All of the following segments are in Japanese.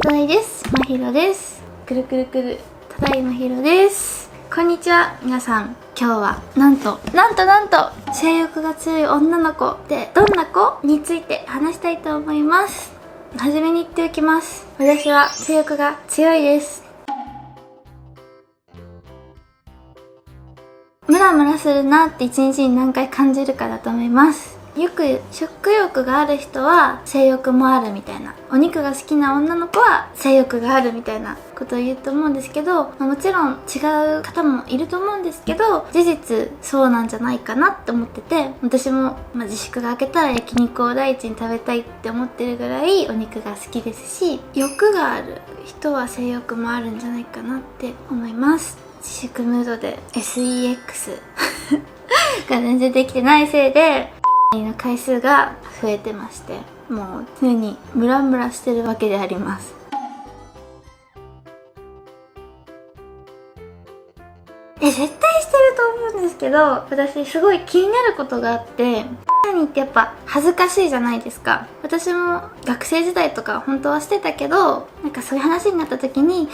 ただいです。まひろです。くるくるくる、ただいまひろです。こんにちは、皆さん。今日はなんと性欲が強い女の子ってどんな子について話したいと思います。はじめに言っておきます。私は性欲が強いです。ムラムラするなって一日に何回感じるかだと思います。よく食欲がある人は性欲もあるみたいな、お肉が好きな女の子は性欲があるみたいなことを言うと思うんですけど、もちろん違う方もいると思うんですけど、事実そうなんじゃないかなって思ってて、私も、自粛が明けたら焼肉を第一に食べたいって思ってるぐらいお肉が好きですし、欲がある人は性欲もあるんじゃないかなって思います。自粛ムードで SEX が全然できてないせいでの回数が増えてまして、もう常にムラムラしてるわけであります。絶対してると思うんですけど、私すごい気になることがあって、何ってやっぱ恥ずかしいじゃないですか。私も学生時代とか本当はしてたけど、なんかそういう話になった時に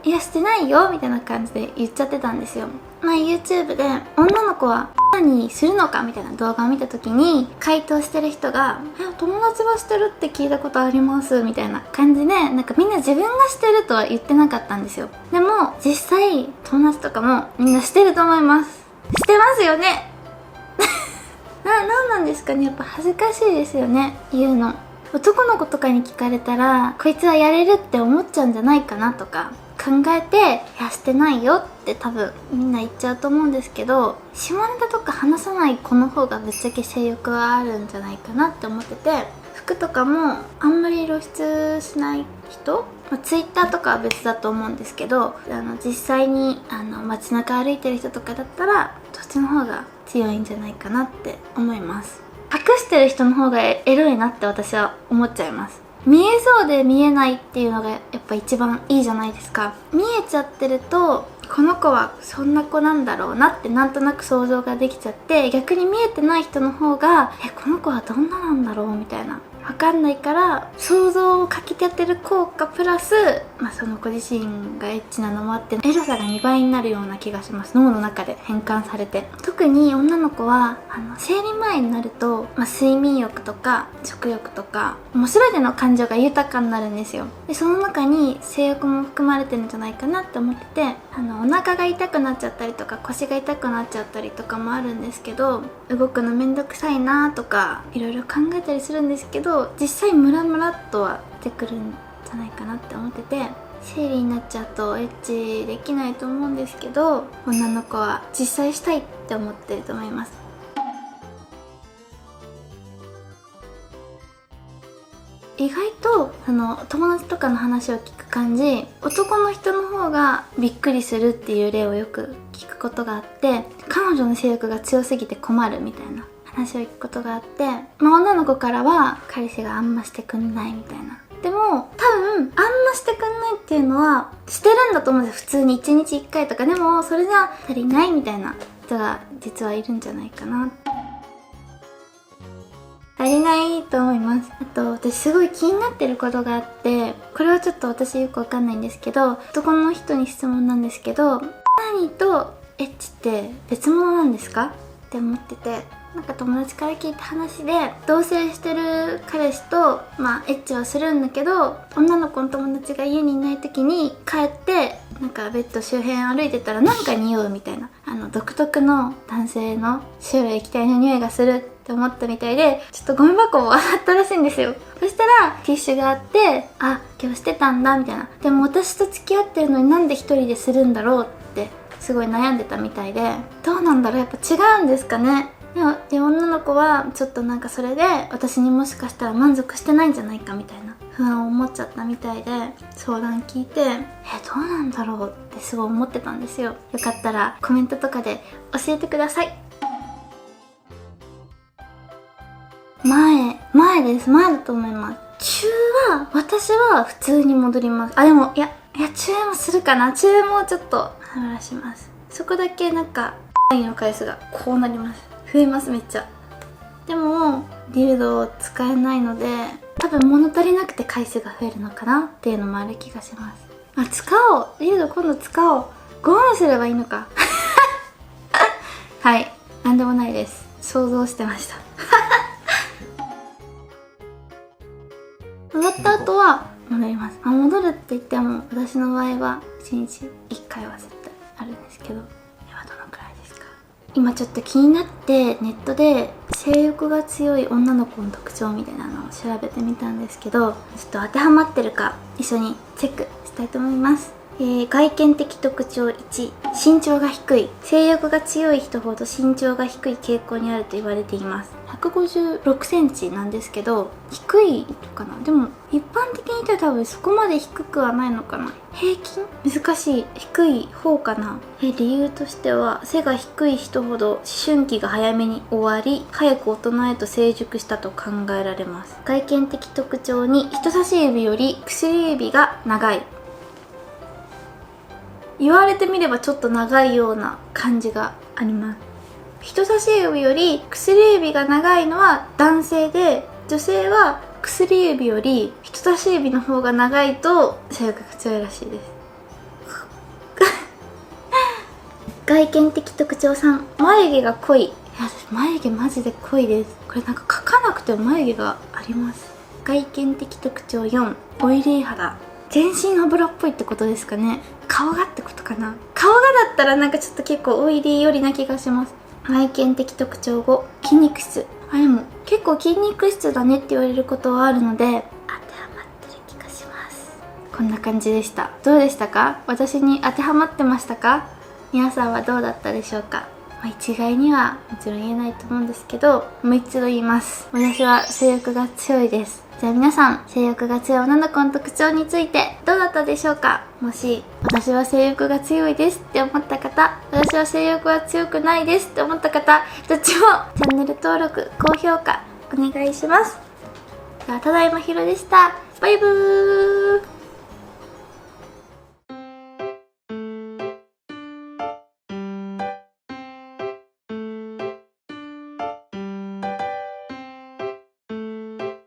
いやしてないよみたいな感じで言っちゃってたんですよ。YouTube で女の子は何するのかみたいな動画を見た時に回答してる人が友達はしてるって聞いたことありますみたいな感じで、なんかみんな自分がしてるとは言ってなかったんですよ。でも実際友達とかもみんなしてると思います。してますよねなんですかね、やっぱ恥ずかしいですよね、言うの。男の子とかに聞かれたらこいつはやれるって思っちゃうんじゃないかなとか考えて、いやしてないよって多分みんな言っちゃうと思うんですけど、下ネタとか話さない子の方がぶっちゃけ性欲はあるんじゃないかなって思ってて、服とかもあんまり露出しない人、Twitter とかは別だと思うんですけど、実際に街中歩いてる人とかだったらそっちの方が強いんじゃないかなって思います。隠してる人の方がエロいなって私は思っちゃいます。見えそうで見えないっていうのがやっぱ一番いいじゃないですか。見えちゃってるとこの子はそんな子なんだろうなってなんとなく想像ができちゃって、逆に見えてない人の方がこの子はどんななんだろうみたいな、わかんないから想像をかき立てる効果プラス、その子自身がエッチなのもあってエロさが2倍になるような気がします。脳の中で変換されて。特に女の子は生理前になると、睡眠欲とか食欲とかもう全ての感情が豊かになるんですよ。でその中に性欲も含まれてるんじゃないかなって思ってて、お腹が痛くなっちゃったりとか腰が痛くなっちゃったりとかもあるんですけど、動くのめんどくさいなとかいろいろ考えたりするんですけど、実際ムラムラっとは出てくるんじゃないかなって思ってて、生理になっちゃうとエッチできないと思うんですけど、女の子は実際したいって思ってると思います。意外と友達とかの話を聞く感じ、男の人の方がびっくりするっていう例をよく聞くことがあって、彼女の性欲が強すぎて困るみたいな話を聞くことがあって、女の子からは彼氏があんましてくんないみたいな。でも多分あんましてくんないっていうのはしてるんだと思うんですよ。普通に1日1回とか。でもそれじゃ足りないみたいな人が実はいるんじゃないかな。足りないと思います。あと私すごい気になってることがあって、これはちょっと私よくわかんないんですけど、男の人に質問なんですけど、何とエッチって別物なんですかって思ってて、なんか友達から聞いた話で、同棲してる彼氏とエッチはするんだけど、女の子の友達が家にいない時に帰ってなんかベッド周辺歩いてたらなんか匂うみたいな、独特の男性の臭類液体の匂いがするって思ったみたいで、ちょっとゴミ箱を洗ったらしいんですよ。そしたらティッシュがあって、今日してたんだみたいな。でも私と付き合ってるのになんで一人でするんだろうってすごい悩んでたみたいで、どうなんだろう、やっぱ違うんですかね。で女の子はちょっとなんかそれで私にもしかしたら満足してないんじゃないかみたいな不安を持っちゃったみたいで、相談聞いてどうなんだろうってすごい思ってたんですよ。よかったらコメントとかで教えてください。前だと思います。中は私は普通に戻ります。でもいや中もするかな。中もちょっと話らします。そこだけなんかの回数がこうなります。増えますめっちゃ。でもディルド使えないので多分物足りなくて回数が増えるのかなっていうのもある気がします。あ、使おう。リュウド今度使おう。5万すればいいのか。はい、なんでもないです。想像してました。終わった後は戻ります。戻るって言っても私の場合は1日1回は絶対あるんですけど、今どのくらいですか？今ちょっと気になってネットで性欲が強い女の子の特徴みたいなのを調べてみたんですけど、ちょっと当てはまってるか一緒にチェックしたいと思います。外見的特徴1、身長が低い。性欲が強い人ほど身長が低い傾向にあると言われています。156センチなんですけど、低いのかな。でも一般的に言ったら多分そこまで低くはないのかな。平均難しい。低い方かな。理由としては、背が低い人ほど思春期が早めに終わり、早く大人へと成熟したと考えられます。外見的特徴2、人差し指より薬指が長い。言われてみればちょっと長いような感じがあります。人差し指より薬指が長いのは男性で、女性は薬指より人差し指の方が長いと性欲が強いらしいです。外見的特徴3、眉毛が濃い。いや、私眉毛マジで濃いです。これなんか描かなくても眉毛があります。外見的特徴4、オイリー肌。全身油っぽいってことですかね。顔がってことかな。顔がだったらなんかちょっと結構オイリー寄りな気がします。外見的特徴5、筋肉質。あ、でも結構筋肉質だねって言われることはあるので当てはまってる気がします。こんな感じでした。どうでしたか？私に当てはまってましたか？皆さんはどうだったでしょうか？一概にはもちろん言えないと思うんですけど、もう一度言います。私は性欲が強いです。じゃあ皆さん、性欲が強い女の子の特徴についてどうだったでしょうか？もし私は性欲が強いですって思った方、私は性欲は強くないですって思った方、どっちもチャンネル登録、高評価お願いします。では、ただいまひろでした。バイブー。